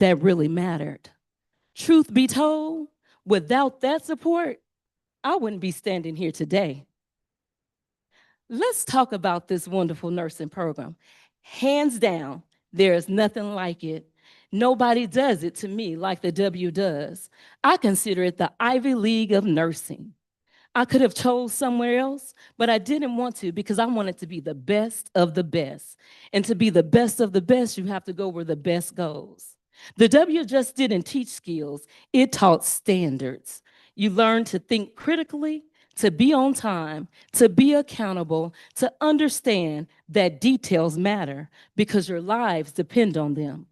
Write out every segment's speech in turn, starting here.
that really mattered. Truth be told, without that support, I wouldn't be standing here today. Let's talk about this wonderful nursing program. Hands down, there is nothing like it. Nobody does it to me like the W does. I consider it the Ivy League of nursing. I could have chose somewhere else, but I didn't want to because I wanted to be the best of the best. And to be the best of the best, you have to go where the best goes. The W just didn't teach skills, it taught standards. You learned to think critically, to be on time, to be accountable, to understand that details matter because your lives depend on them.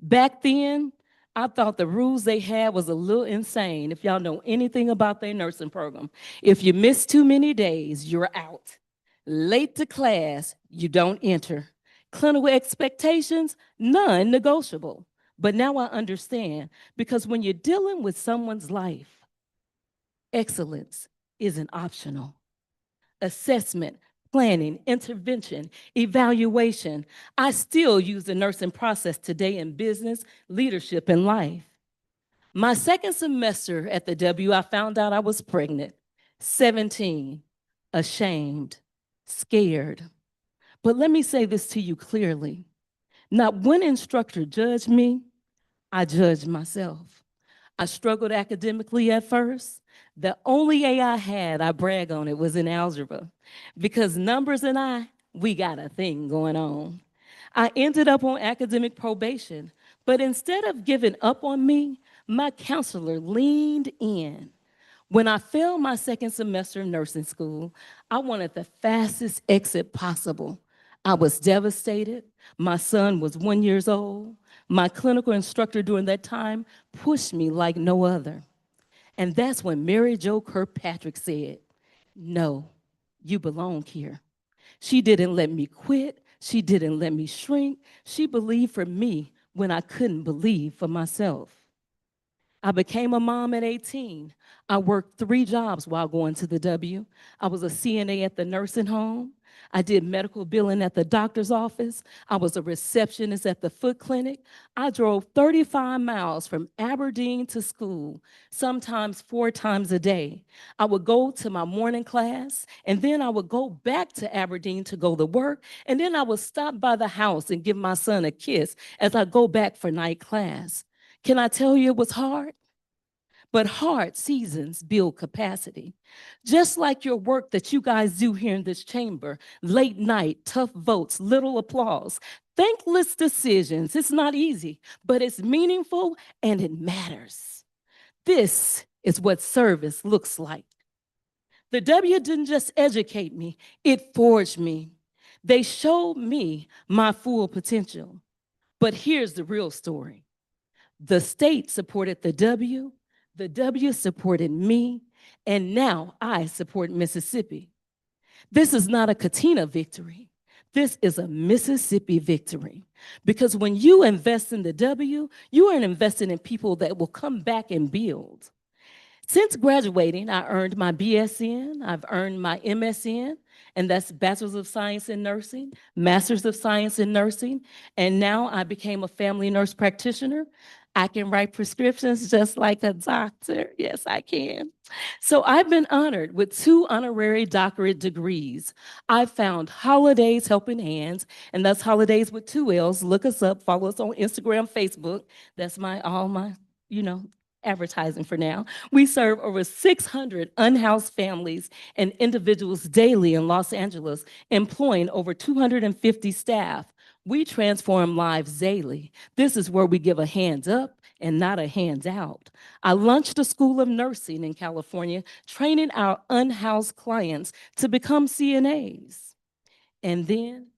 Back then, I thought the rules they had was a little insane. If y'all know anything about their nursing program, if you miss too many days, you're out. Late to class, you don't enter. Clinical expectations, non-negotiable. But now I understand because when you're dealing with someone's life, excellence isn't optional. Assessment, planning, intervention, evaluation. I still use the nursing process today in business, leadership, and life. My second semester at the W, I found out I was pregnant, 17, ashamed, scared. But let me say this to you clearly. Not one instructor judged me, I judged myself. I struggled academically at first. The only A I had, I brag on it, was in algebra because numbers and we got a thing going on. I ended up on academic probation, but instead of giving up on me, my counselor leaned in. When I failed my second semester of nursing school, I wanted the fastest exit possible. I was devastated. My son was 1 year old. My clinical instructor during that time pushed me like no other. And that's when Mary Jo Kirkpatrick said, "No, you belong here." She didn't let me quit. She didn't let me shrink. She believed for me when I couldn't believe for myself. I became a mom at 18. I worked 3 jobs while going to the W. I was a CNA at the nursing home. I did medical billing at the doctor's office. I was a receptionist at the foot clinic. I drove 35 miles from Aberdeen to school, sometimes 4 times a day. I would go to my morning class, and then I would go back to Aberdeen to go to work, and then I would stop by the house and give my son a kiss as I go back for night class. Can I tell you it was hard? But hard seasons build capacity. Just like your work that you guys do here in this chamber, late night, tough votes, little applause, thankless decisions. It's not easy, but it's meaningful and it matters. This is what service looks like. The W didn't just educate me, it forged me. They showed me my full potential. But here's the real story. The state supported the W supported me, and now I support Mississippi. This is not a Katina victory. This is a Mississippi victory. Because when you invest in the W, you are investing in people that will come back and build. Since graduating, I earned my BSN, I've earned my MSN, and that's Bachelor's of Science in Nursing, Master's of Science in Nursing, and now I became a family nurse practitioner. I can write prescriptions just like a doctor. Yes, I can. So I've been honored with 2 honorary doctorate degrees. I found Holidays Helping Hands, and that's Holidays with 2 L's. Look us up, follow us on Instagram, Facebook. That's all my, you know, advertising for now. We serve over 600 unhoused families and individuals daily in Los Angeles, employing over 250 staff. We transform lives daily. This is where we give a hands up and not a hands out. I launched a school of nursing in California, training our unhoused clients to become CNAs. And then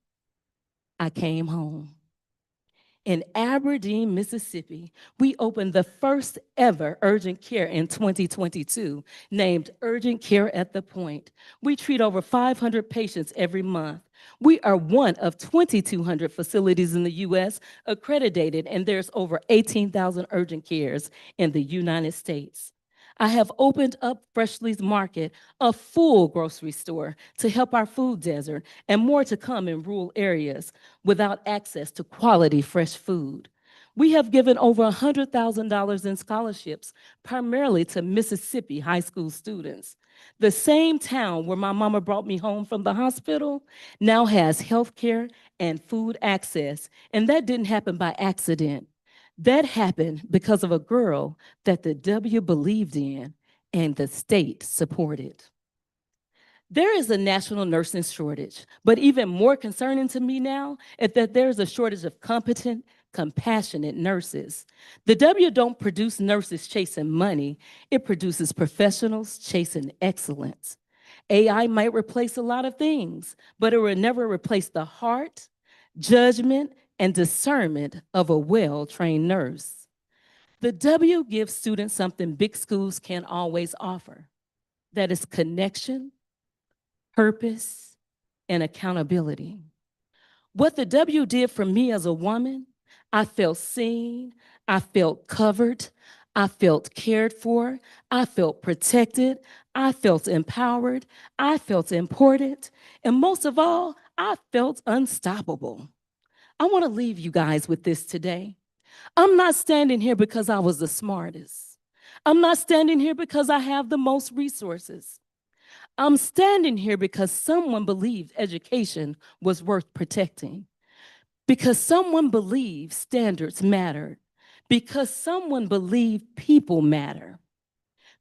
I came home. In Aberdeen, Mississippi, we opened the first ever urgent care in 2022, named Urgent Care at the Point. We treat over 500 patients every month. We are one of 2,200 facilities in the US accredited, and there's over 18,000 urgent cares in the United States. I have opened up Freshly's Market, a full grocery store to help our food desert, and more to come in rural areas without access to quality fresh food. We have given over $100,000 in scholarships, primarily to Mississippi high school students. The same town where my mama brought me home from the hospital now has health care and food access, and that didn't happen by accident. That happened because of a girl that the W believed in and the state supported. There is a national nursing shortage, but even more concerning to me now is that there is a shortage of competent, compassionate nurses. The W don't produce nurses chasing money, it produces professionals chasing excellence. AI might replace a lot of things, but it will never replace the heart, judgment, and discernment of a well-trained nurse. The W gives students something big schools can't always offer. That is connection, purpose, and accountability. What the W did for me as a woman, I felt seen, I felt covered, I felt cared for, I felt protected, I felt empowered, I felt important, and most of all, I felt unstoppable. I want to leave you guys with this today. I'm not standing here because I was the smartest. I'm not standing here because I have the most resources. I'm standing here because someone believed education was worth protecting, because someone believed standards mattered, because someone believed people matter.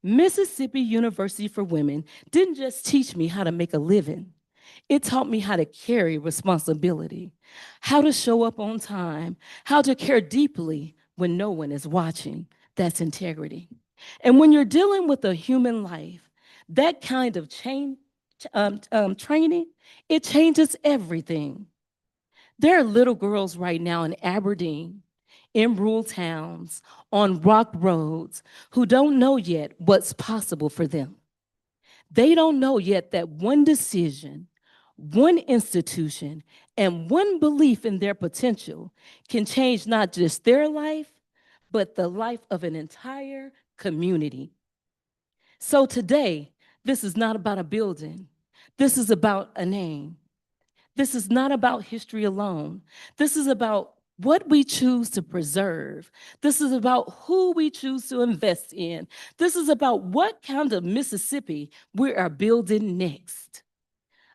Mississippi University for Women didn't just teach me how to make a living. It taught me how to carry responsibility, how to show up on time, how to care deeply when no one is watching. That's integrity. And when you're dealing with a human life, that kind of training, it changes everything. There are little girls right now in Aberdeen, in rural towns, on rock roads, who don't know yet what's possible for them. They don't know yet that one decision, one institution, and one belief in their potential can change not just their life, but the life of an entire community. So today, this is not about a building. This is about a name. This is not about history alone. This is about what we choose to preserve. This is about who we choose to invest in. This is about what kind of Mississippi we are building next.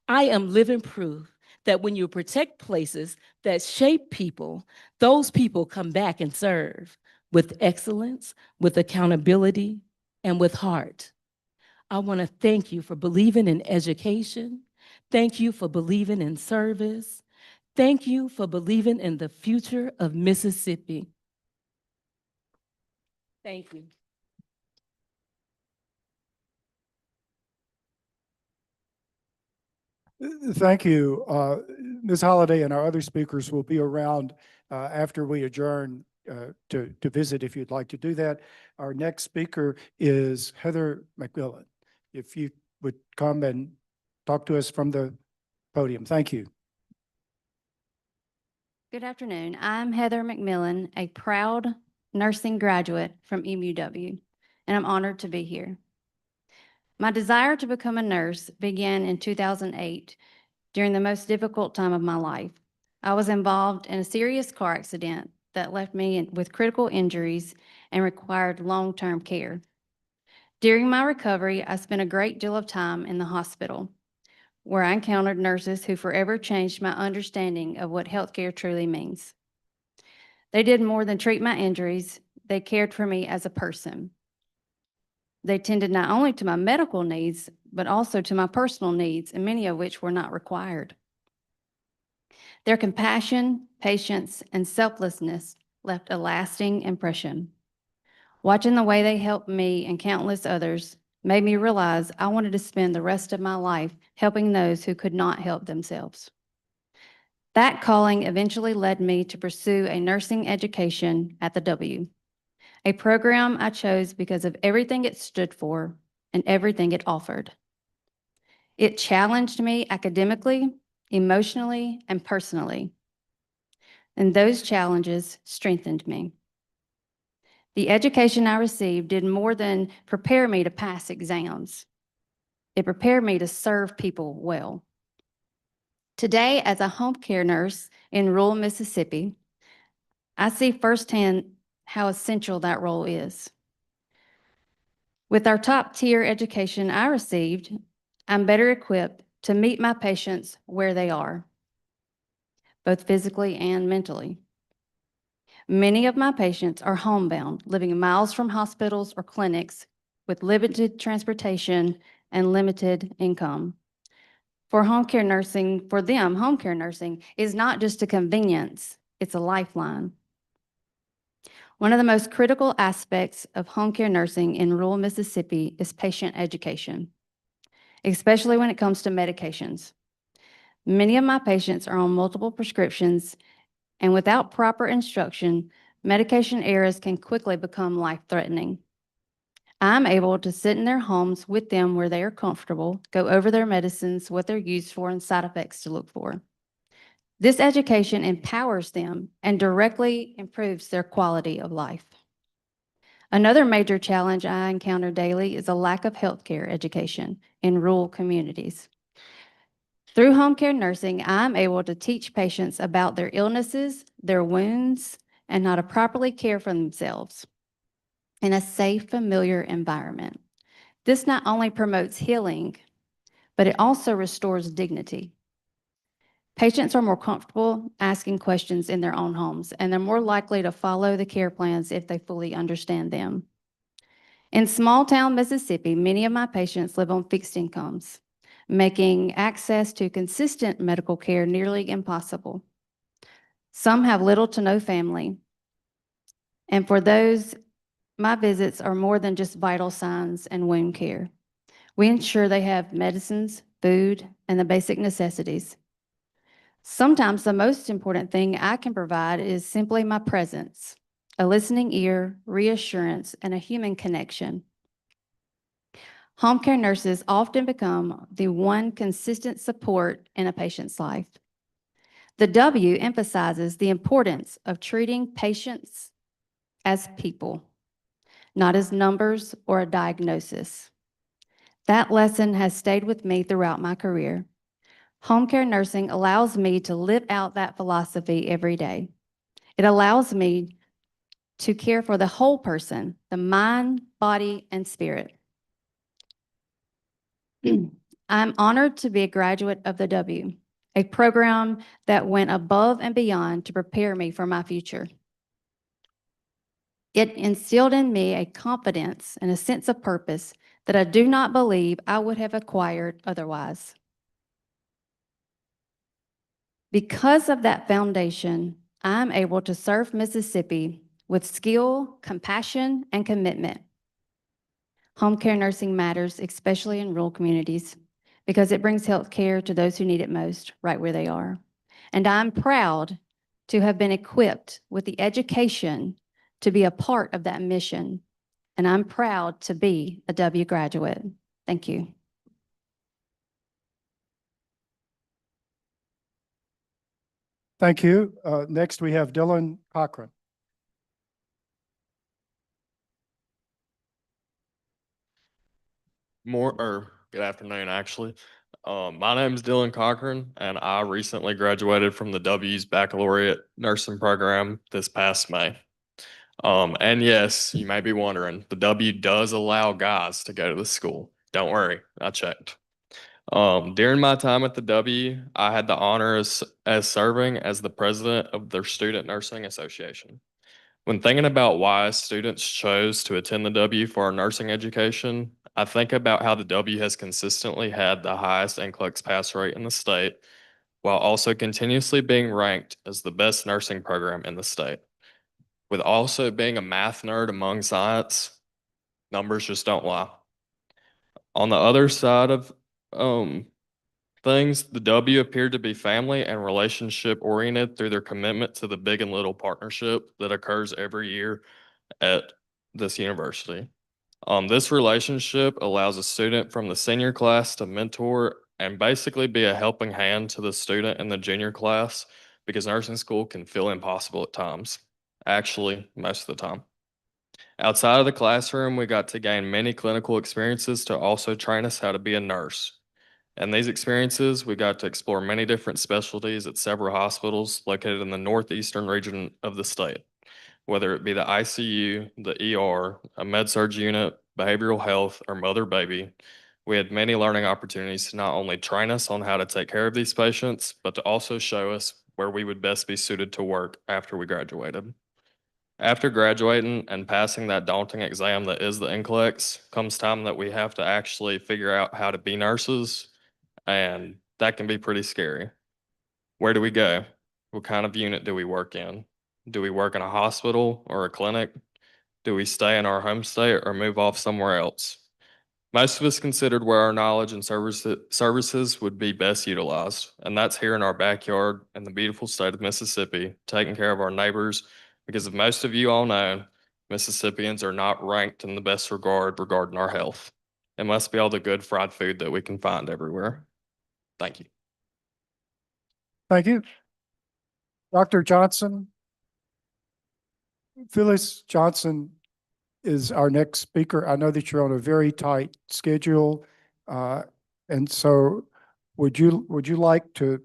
I am living proof that when you protect places that shape people, those people come back and serve with excellence, with accountability, and with heart. I want to thank you for believing in education. Thank you for believing in service. Thank you for believing in the future of Mississippi. Thank you. Thank you. Ms. Holliday and our other speakers will be around after we adjourn to visit if you'd like to do that. Our next speaker is Heather McMillan. If you would come and talk to us from the podium. Thank you. Good afternoon. I'm Heather McMillan, a proud nursing graduate from MUW, and I'm honored to be here. My desire to become a nurse began in 2008 during the most difficult time of my life. I was involved in a serious car accident that left me with critical injuries and required long-term care. During my recovery, I spent a great deal of time in the hospital, where I encountered nurses who forever changed my understanding of what healthcare truly means. They did more than treat my injuries, they cared for me as a person. They tended not only to my medical needs, but also to my personal needs, and many of which were not required. Their compassion, patience, and selflessness left a lasting impression. Watching the way they helped me and countless others made me realize I wanted to spend the rest of my life helping those who could not help themselves. That calling eventually led me to pursue a nursing education at the W, a program I chose because of everything it stood for and everything it offered. It challenged me academically, emotionally, and personally, and those challenges strengthened me. The education I received did more than prepare me to pass exams. It prepared me to serve people well. Today, as a home care nurse in rural Mississippi, I see firsthand how essential that role is. With our top-tier education I received, I'm better equipped to meet my patients where they are, both physically and mentally. Many of my patients are homebound, living miles from hospitals or clinics with limited transportation and limited income. For them, home care nursing is not just a convenience, it's a lifeline. One of the most critical aspects of home care nursing in rural Mississippi is patient education, especially when it comes to medications. Many of my patients are on multiple prescriptions, and without proper instruction, medication errors can quickly become life-threatening. I'm able to sit in their homes with them where they are comfortable, go over their medicines, what they're used for, and side effects to look for. This education empowers them and directly improves their quality of life. Another major challenge I encounter daily is a lack of healthcare education in rural communities. Through home care nursing, I'm able to teach patients about their illnesses, their wounds, and how to properly care for themselves in a safe, familiar environment. This not only promotes healing, but it also restores dignity. Patients are more comfortable asking questions in their own homes, and they're more likely to follow the care plans if they fully understand them. In small-town Mississippi, many of my patients live on fixed incomes, making access to consistent medical care nearly impossible. Some have little to no family, and for those, my visits are more than just vital signs and wound care. We ensure they have medicines, food, and the basic necessities. Sometimes the most important thing I can provide is simply my presence, a listening ear, reassurance, and a human connection. Home care nurses often become the one consistent support in a patient's life. The W emphasizes the importance of treating patients as people, not as numbers or a diagnosis. That lesson has stayed with me throughout my career. Home care nursing allows me to live out that philosophy every day. It allows me to care for the whole person, the mind, body, and spirit. I'm honored to be a graduate of the W, a program that went above and beyond to prepare me for my future. It instilled in me a confidence and a sense of purpose that I do not believe I would have acquired otherwise. Because of that foundation, I'm able to serve Mississippi with skill, compassion, and commitment. Home care nursing matters, especially in rural communities, because it brings health care to those who need it most, right where they are. And I'm proud to have been equipped with the education to be a part of that mission. And I'm proud to be a W graduate. Thank you. Thank you. Next, we have Dylan Cochran. Good afternoon, actually. My name is Dylan Cochran, and I recently graduated from the W's baccalaureate nursing program this past May. And yes, you may be wondering, the W does allow guys to go to the school. Don't worry, I checked. During my time at the W, I had the honor as serving as the president of their Student Nursing Association. When thinking about why students chose to attend the W for our nursing education, I think about how the W has consistently had the highest NCLEX pass rate in the state, while also continuously being ranked as the best nursing program in the state. With also being a math nerd among science, numbers just don't lie. On the other side of things, the W appeared to be family and relationship oriented through their commitment to the Big and Little partnership that occurs every year at this university. This relationship allows a student from the senior class to mentor and basically be a helping hand to the student in the junior class, because nursing school can feel impossible at times. Actually, most of the time. Outside of the classroom, we got to gain many clinical experiences to also train us how to be a nurse. In these experiences, we got to explore many different specialties at several hospitals located in the northeastern region of the state, whether it be the ICU, the ER, a med-surg unit, behavioral health, or mother-baby. We had many learning opportunities to not only train us on how to take care of these patients, but to also show us where we would best be suited to work after we graduated. After graduating and passing that daunting exam that is the NCLEX, comes time that we have to actually figure out how to be nurses, and that can be pretty scary. Where do we go? What kind of unit do we work in? Do we work in a hospital or a clinic? Do we stay in our home state or move off somewhere else? Most of us considered where our knowledge and services would be best utilized, and that's here in our backyard in the beautiful state of Mississippi, taking care of our neighbors, because as most of you all know, Mississippians are not ranked in the best regard regarding our health. It must be all the good fried food that we can find everywhere. Thank you. Thank you. Dr. Johnson. Phyllis Johnson is our next speaker. I know that you're on a very tight schedule. And so would you like to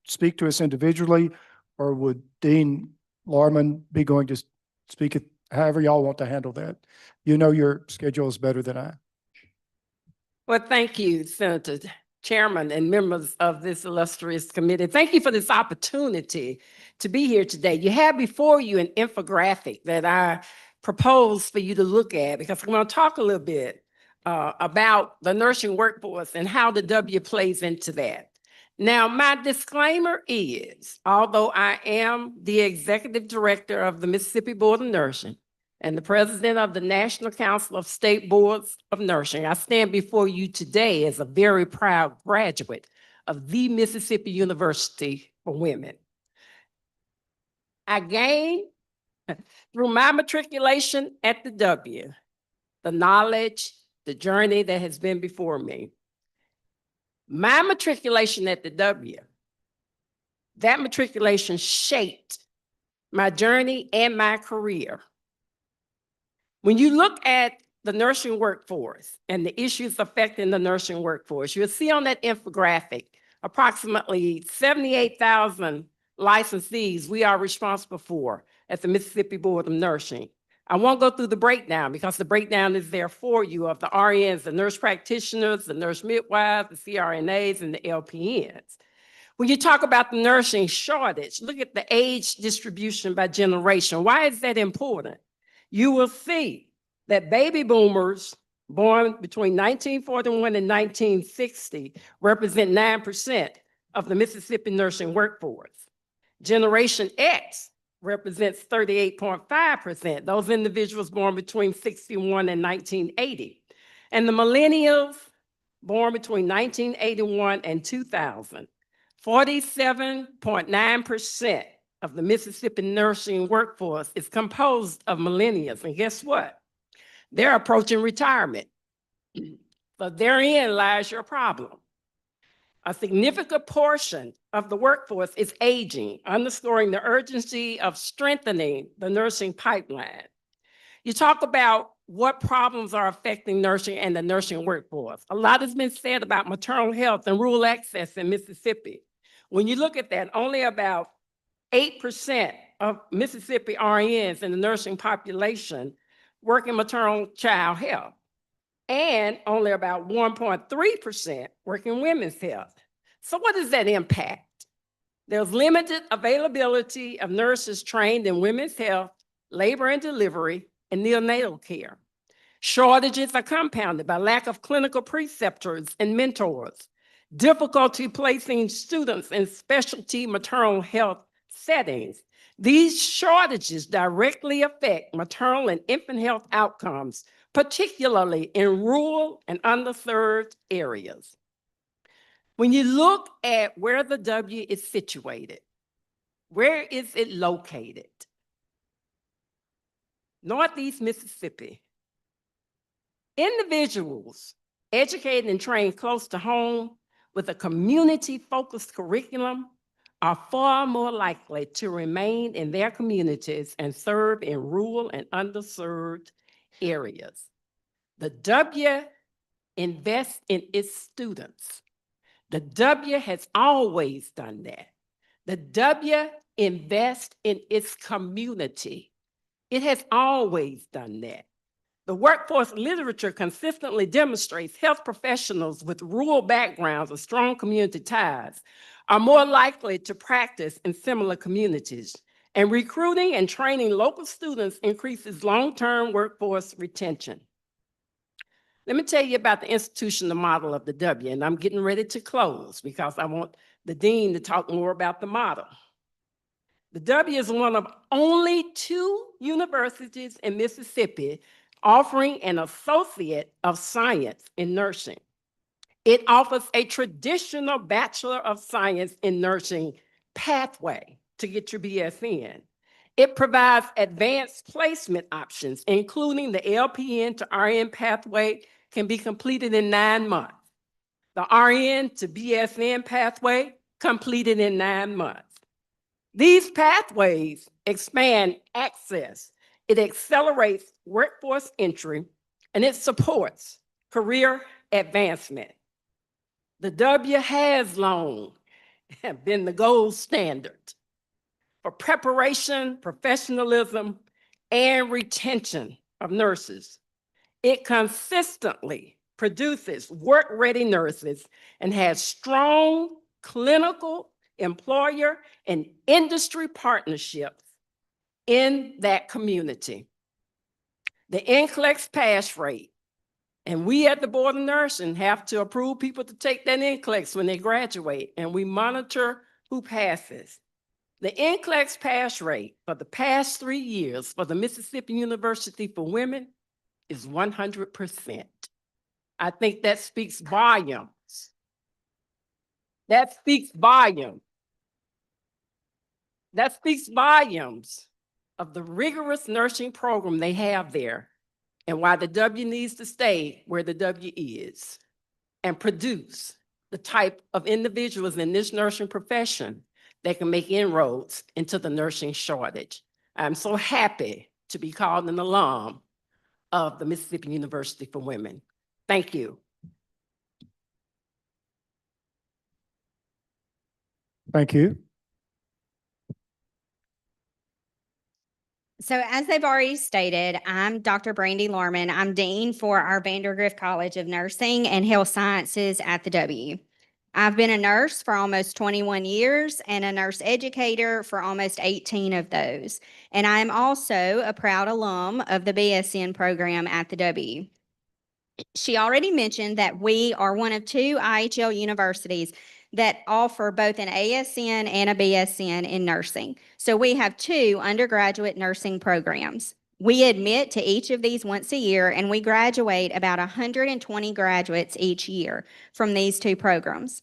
speak to us individually, or would Dean Larman be going to speak it, however y'all want to handle that? You know your schedule is better than I. Well, thank you, Senator Chairman and members of this illustrious committee. Thank you for this opportunity to be here today. You have before you an infographic that I propose for you to look at, because I'm going to talk a little bit about the nursing workforce and how the W plays into that. Now, my disclaimer is, although I am the executive director of the Mississippi Board of Nursing and the president of the National Council of State Boards of Nursing, I stand before you today as a very proud graduate of the Mississippi University for Women. I gained, through my matriculation at the W, the knowledge, the journey that has been before me. My matriculation at the W, that matriculation shaped my journey and my career. When you look at the nursing workforce and the issues affecting the nursing workforce, you'll see on that infographic approximately 78,000 licensees we are responsible for at the Mississippi Board of Nursing. I won't go through the breakdown because the breakdown is there for you of the RNs, the nurse practitioners, the nurse midwives, the CRNAs, and the LPNs. When you talk about the nursing shortage, look at the age distribution by generation. Why is that important? You will see that baby boomers born between 1941 and 1960 represent 9% of the Mississippi nursing workforce. Generation X represents 38.5%, those individuals born between 61 and 1980. And the millennials born between 1981 and 2000, 47.9% of the Mississippi nursing workforce is composed of millennials. And guess what? They're approaching retirement. So therein lies your problem. A significant portion of the workforce is aging, underscoring the urgency of strengthening the nursing pipeline. You talk about what problems are affecting nursing and the nursing workforce. A lot has been said about maternal health and rural access in Mississippi. When you look at that, only about 8% of Mississippi RNs in the nursing population work in maternal child health, and only about 1.3% work in women's health. So what does that impact? There's limited availability of nurses trained in women's health, labor and delivery, and neonatal care. Shortages are compounded by lack of clinical preceptors and mentors, difficulty placing students in specialty maternal health settings. These shortages directly affect maternal and infant health outcomes, particularly in rural and underserved areas. When you look at where the W is situated, where is it located? Northeast Mississippi. Individuals educated and trained close to home with a community-focused curriculum are far more likely to remain in their communities and serve in rural and underserved areas. The W invest in its students. The W has always done that. The W invests in its community. It has always done that. The workforce literature consistently demonstrates health professionals with rural backgrounds or strong community ties are more likely to practice in similar communities, and recruiting and training local students increases long-term workforce retention. Let me tell you about the institutional model of the W, and I'm getting ready to close because I want the dean to talk more about the model. The W is one of only 2 universities in Mississippi offering an Associate of Science in Nursing. It offers a traditional Bachelor of Science in Nursing pathway to get your BSN. It provides advanced placement options, including the LPN to RN pathway can be completed in 9 months. The RN to BSN pathway completed in 9 months. These pathways expand access, it accelerates workforce entry, and it supports career advancement. The W has long been the gold standard for preparation, professionalism, and retention of nurses. It consistently produces work-ready nurses and has strong clinical, employer, and industry partnerships in that community. The NCLEX pass rate, and we at the Board of Nursing have to approve people to take that NCLEX when they graduate, and we monitor who passes. The NCLEX pass rate for the past 3 years for the Mississippi University for Women is 100%. I think that speaks volumes. That speaks volumes. That speaks volumes of the rigorous nursing program they have there and why the W needs to stay where the W is and produce the type of individuals in this nursing profession that can make inroads into the nursing shortage. I'm so happy to be called an alum of the Mississippi University for Women. Thank you. Thank you. So as they've already stated, I'm Dr. Brandy Larman. I'm Dean for our Vandergrift College of Nursing and Health Sciences at the W. I've been a nurse for almost 21 years and a nurse educator for almost 18 of those. And I'm also a proud alum of the BSN program at the W. She already mentioned that we are one of 2 IHL universities that offer both an ASN and a BSN in nursing. So we have 2 undergraduate nursing programs. We admit to each of these once a year, and we graduate about 120 graduates each year from these 2 programs.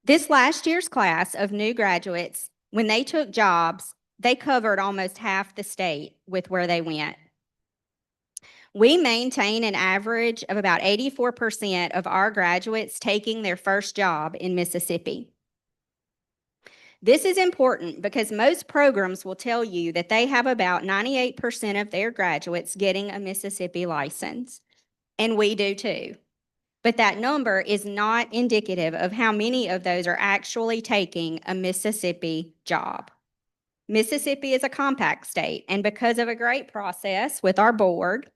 This last year's class of new graduates, when they took jobs, they covered almost half the state with where they went. We maintain an average of about 84% of our graduates taking their first job in Mississippi. This is important because most programs will tell you that they have about 98% of their graduates getting a Mississippi license, and we do too. But that number is not indicative of how many of those are actually taking a Mississippi job. Mississippi is a compact state, and because of a great process with our board,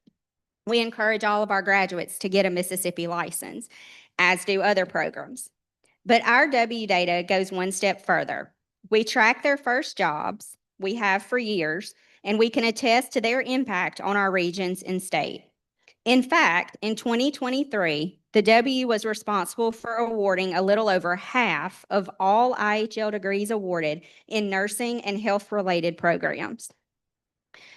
we encourage all of our graduates to get a Mississippi license, as do other programs. But our W data goes one step further. We track their first jobs, we have for years, and we can attest to their impact on our regions and state. In fact, in 2023, the W was responsible for awarding a little over half of all IHL degrees awarded in nursing and health-related programs.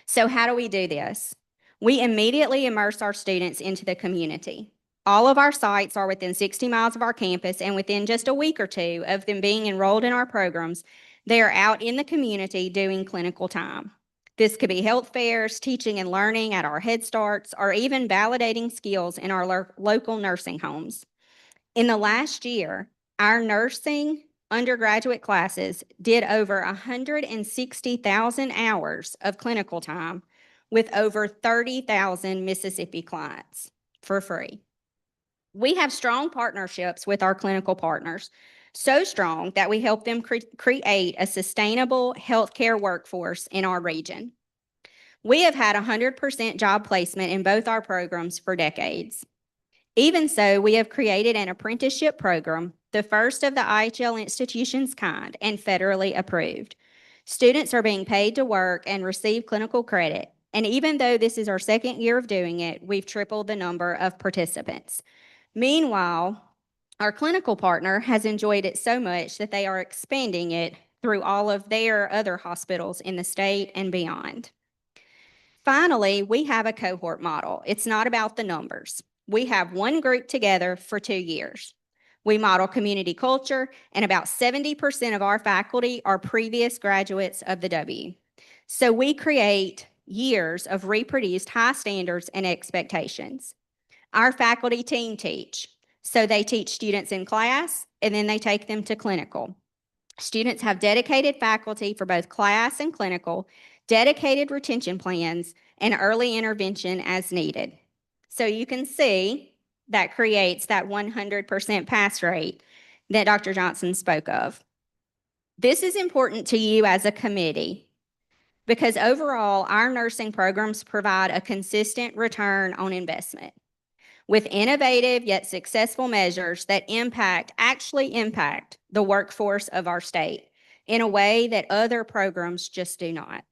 So how do we do this? We immediately immerse our students into the community. All of our sites are within 60 miles of our campus, and within just a week or 2 of them being enrolled in our programs, they are out in the community doing clinical time. This could be health fairs, teaching and learning at our Head Starts, or even validating skills in our local nursing homes. In the last year, our nursing undergraduate classes did over 160,000 hours of clinical time with over 30,000 Mississippi clients for free. We have strong partnerships with our clinical partners, so strong that we help them create a sustainable healthcare workforce in our region. We have had 100% job placement in both our programs for decades. Even so, we have created an apprenticeship program, the first of the IHL institution's kind and federally approved. Students are being paid to work and receive clinical credit. And even though this is our second year of doing it, we've tripled the number of participants. Meanwhile, our clinical partner has enjoyed it so much that they are expanding it through all of their other hospitals in the state and beyond. Finally, we have a cohort model. It's not about the numbers. We have one group together for 2 years. We model community culture, and about 70% of our faculty are previous graduates of the W. So we create years of reproduced high standards and expectations. Our faculty team teach. So they teach students in class, and then they take them to clinical. Students have dedicated faculty for both class and clinical, dedicated retention plans, and early intervention as needed. So you can see that creates that 100% pass rate that Dr. Johnson spoke of. This is important to you as a committee because overall, our nursing programs provide a consistent return on investment with innovative yet successful measures that actually impact the workforce of our state in a way that other programs just do not.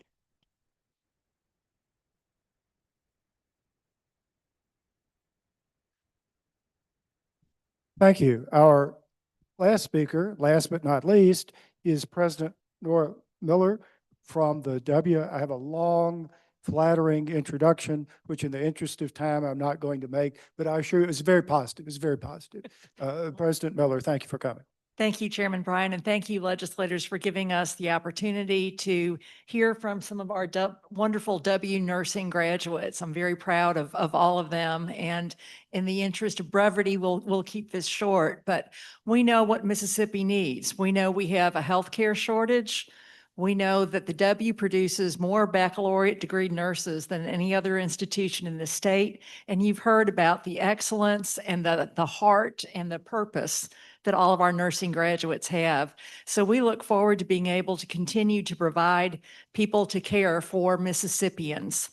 Thank you. Our last speaker, last but not least, is President Nora Miller from the W. I have a long, flattering introduction, which in the interest of time, I'm not going to make, but I assure you it was very positive. It was very positive. President Miller, thank you for coming. Thank you, Chairman Bryan, and thank you, legislators, for giving us the opportunity to hear from some of our wonderful W nursing graduates. I'm very proud of all of them, and in the interest of brevity, we'll keep this short, but we know what Mississippi needs. We know we have a healthcare shortage. We know that the W produces more baccalaureate degree nurses than any other institution in the state, and you've heard about the excellence and the heart and the purpose that all of our nursing graduates have. So we look forward to being able to continue to provide people to care for Mississippians.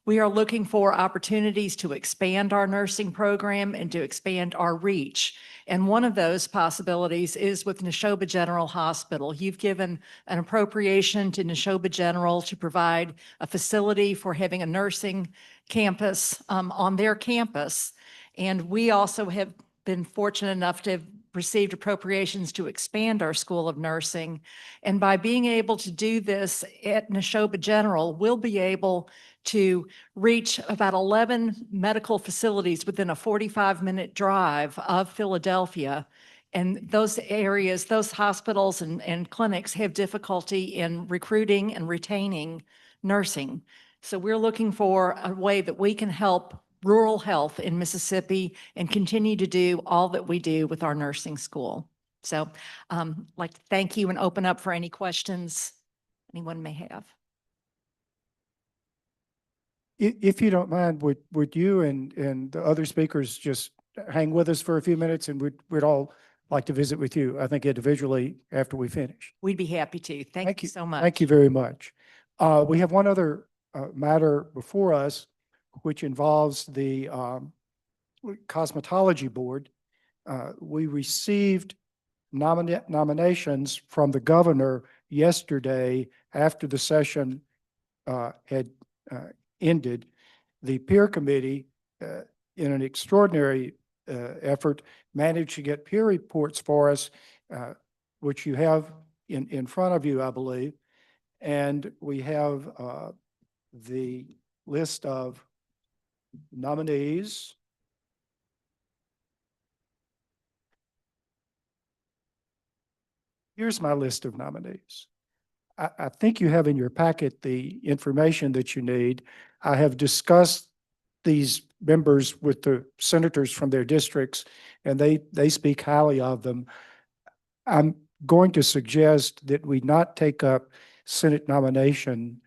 We are looking for opportunities to expand our nursing program and to expand our reach. And one of those possibilities is with Neshoba General Hospital. You've given an appropriation to Neshoba General to provide a facility for having a nursing campus on their campus. And we also have been fortunate enough to have received appropriations to expand our School of Nursing. And by being able to do this at Neshoba General, we'll be able to reach about 11 medical facilities within a 45-minute drive of Philadelphia. And those areas, those hospitals and clinics have difficulty in recruiting and retaining nursing. So we're looking for a way that we can help rural health in Mississippi and continue to do all that we do with our nursing school. So I'd like to thank you and open up for any questions anyone may have. If you don't mind, would you and the other speakers just hang with us for a few minutes, and we'd all like to visit with you, I think individually after we finish. We'd be happy to. Thank you so much. Thank you very much. We have one other matter before us, which involves the cosmetology board. We received nominations from the governor yesterday after the session had ended. The peer committee, in an extraordinary effort, managed to get peer reports for us, which you have in front of you, I believe. And we have the list of nominees. Here's my list of nominees. I think you have in your packet the information that you need. I have discussed these members with the senators from their districts, and they speak highly of them. I'm going to suggest that we not take up Senate nomination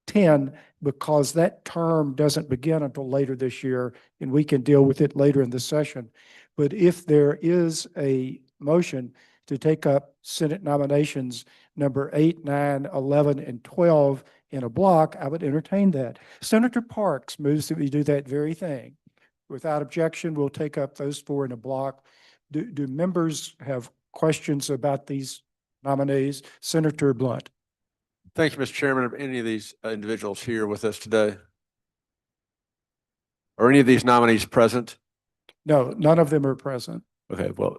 10 because that term doesn't begin until later this year, and we can deal with it later in the session. But if there is a motion to take up Senate nominations number 8, 9, 11, and 12 in a block, I would entertain that. Senator Parks moves that we do that very thing. Without objection, we'll take up those 4 in a block. Do members have questions about these nominees? Senator Blunt. Thank you, Mr. Chairman. Are any of these individuals here with us today? Are any of these nominees present? No, none of them are present. Okay, well,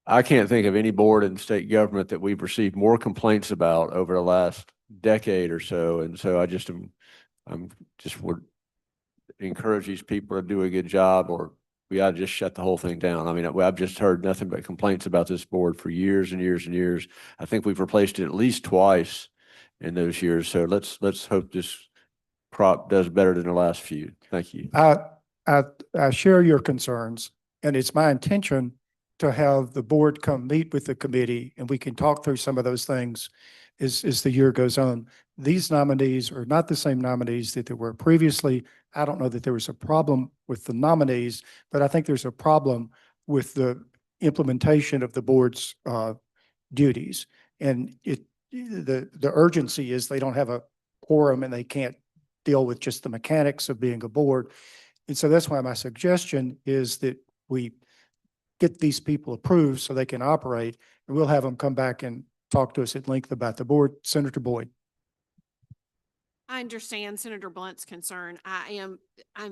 I can't think of any board in state government that we've received more complaints about over the last decade or so. And so I'm just would encourage these people to do a good job, or we ought to just shut the whole thing down. I mean, I've just heard nothing but complaints about this board for years and years and years. I think we've replaced it at least twice in those years. So let's hope this crop does better than the last few. Thank you. I share your concerns, and it's my intention to have the board come meet with the committee, and we can talk through some of those things as the year goes on. These nominees are not the same nominees that there were previously. I don't know that there was a problem with the nominees, but I think there's a problem with the implementation of the board's duties. And the urgency is they don't have a quorum and they can't deal with just the mechanics of being a board. And so that's why my suggestion is that we get these people approved so they can operate, and we'll have them come back and talk to us at length about the board. Senator Boyd. I understand Senator Blunt's concern. I'm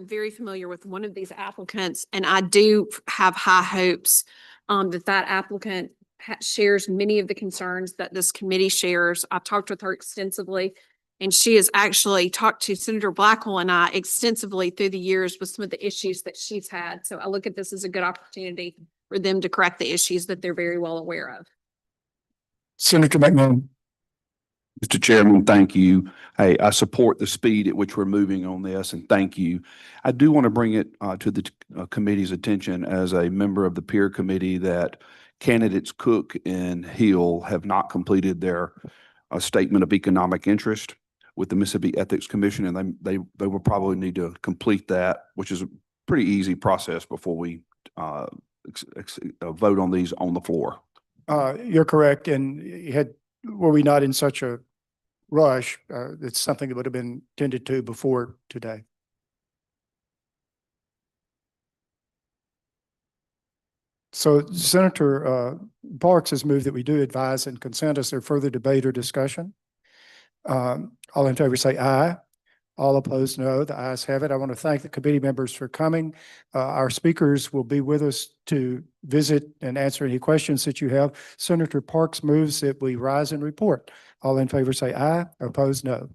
very familiar with one of these applicants, and I do have high hopes that applicant shares many of the concerns that this committee shares. I've talked with her extensively, and she has actually talked to Senator Blackwell and I extensively through the years with some of the issues that she's had. So I look at this as a good opportunity for them to correct the issues that they're very well aware of. Senator McMillan. Mr. Chairman, thank you. Hey, I support the speed at which we're moving on this, and thank you. I do want to bring it to the committee's attention as a member of the peer committee that candidates Cook and Hill have not completed their statement of economic interest with the Mississippi Ethics Commission, and they will probably need to complete that, which is a pretty easy process before we vote on these on the floor. You're correct. And were we not in such a rush, it's something that would have been tended to before today. So Senator Parks has moved that we do advise and consent. Is there further debate or discussion? All in favor say aye. All opposed, no. The ayes have it. I want to thank the committee members for coming. Our speakers will be with us to visit and answer any questions that you have. Senator Parks moves that we rise and report. All in favor say aye. Opposed, no.